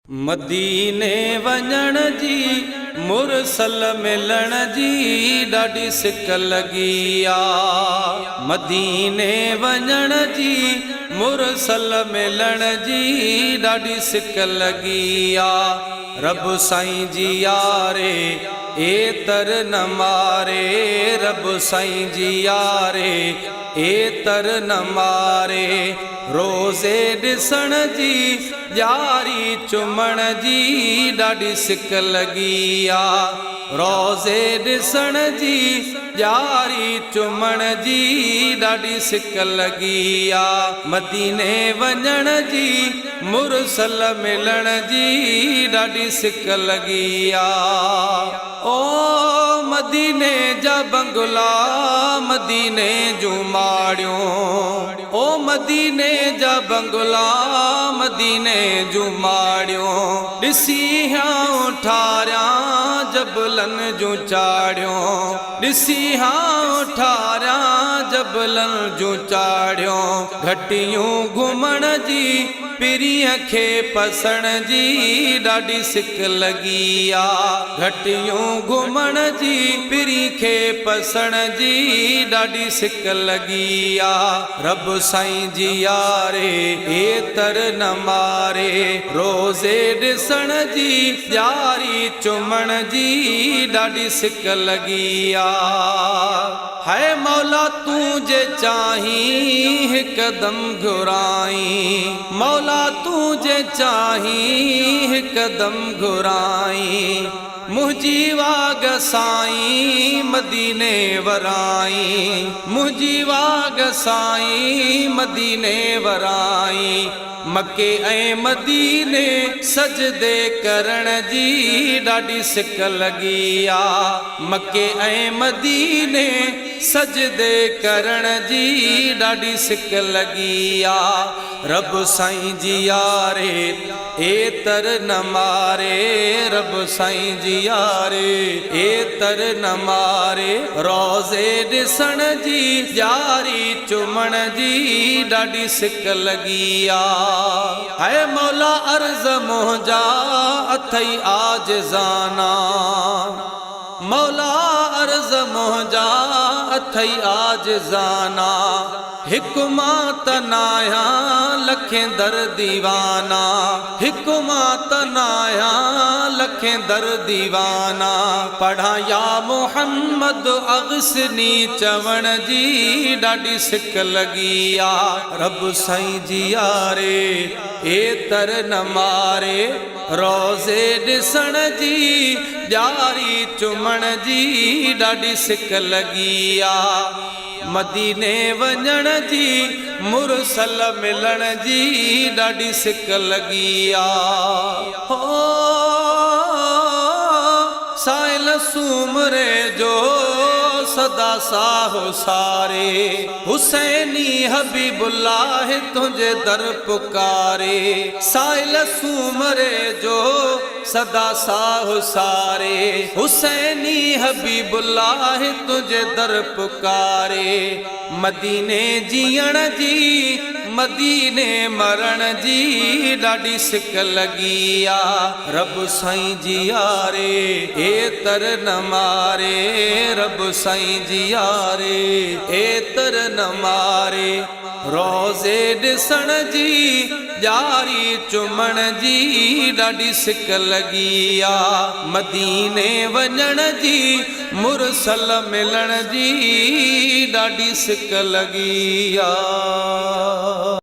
मदीने वञण जी मुरसल मिलण जी ॾाढी सिक लगी आ। मदीने वञण जी मुरसल मिलण जी ॾाढी सिक लगी आ। रब साईं जी यारे एतर न मारे, रब साईं जी यारे एतर न मारे। रोज़े ॾिसण जी यारी चुमण जी ॾाढी सिक लगी आ। रोज़े ॾिसण जी यारी चुमण जी ॾाढी सिक लगी आ। मदीने वञण जी मुरसल मिलण जी ॾाढी सिक लगी आ। ओ मदीने जा बंगला मदीने जूं माड़ियूं, ओ मदीने जा बंगला मदीने जूं माड़ियूं। ॾिसी हां ठारियां जबलनि जूं चाड़ियूं, ॾिसी हां ठारियां जबलनि जूं चाड़ियूं। घटियूं घुमण जी पिरीअ खे पसण जी ॾाढी सिक लगी आ। घटियूं घुमण जी पिरी खे पसण जी ॾाढी सिक लगी आ। रब साईं जी यारे एतर न मारे। रोज़े ॾिसण जी यारी चुमण जी ॾाढी सिक लगी आ। है मौला तूं जे चाहीं हिकदम घुराई, मौला तूं जे चाहीं हिकदम घुराई। मुझी वाग साईं मदीने वराई, मुझी वाग साईं मदीने वराई। मके ऐं मदीने सजदे करण जी ॾाढी सिक लगी आ। मके ऐं मदीने सजदे करण जी ॾाढी सिक लगी आ। रब साईं जी यारे एतर न मारे, रब साईं जी यारे एतर न मारे। रोज़े ॾिसण जी यारी चुमण जी ॾाढी सिक लगी आ। है मौला अर्ज़ मुंहिंजा अथई आजिज़ाना, मौला अर्ज़ मुंहिंजा अथई आजिज़ाना। हिकु मां त नायां लखें दर दीवाना, हिकु मां त नायां लखें दर दीवाना। पढ़ा या मोहम्मद अग़्सनी चवण जी ॾाढी सिक लगी आ। रब साईं जी यारे एतर न मारे। रोज़े ॾिसण जी यारी चुमण जी ॾाढी सिक लगी आ। मदीने वञण जी मुरसल मिलण जी ॾाढी सिक लगी आ। हो साइल सूमरे जो सदा साहो सारे। हुसैनी हबीबुल्लाह तुझे दर पुकारे। साइल सूमरे जो सदा साहो सारे। हुसैनी हबीबुल्लाह तुझे दर पुकारे। मदीने जीअण जी मदीने मरण जी ॾाढी सिक लगी आ। रब साईं जी यारे एतर न मारे, रब साईं जी यारे एतर न मारे। रोज़े ॾिसण जी यारी चुमण जी ॾाढी सिक लगी आ। मदीने वञण जी मुरसल मिलण जी ॾाढी सिक लगी आ।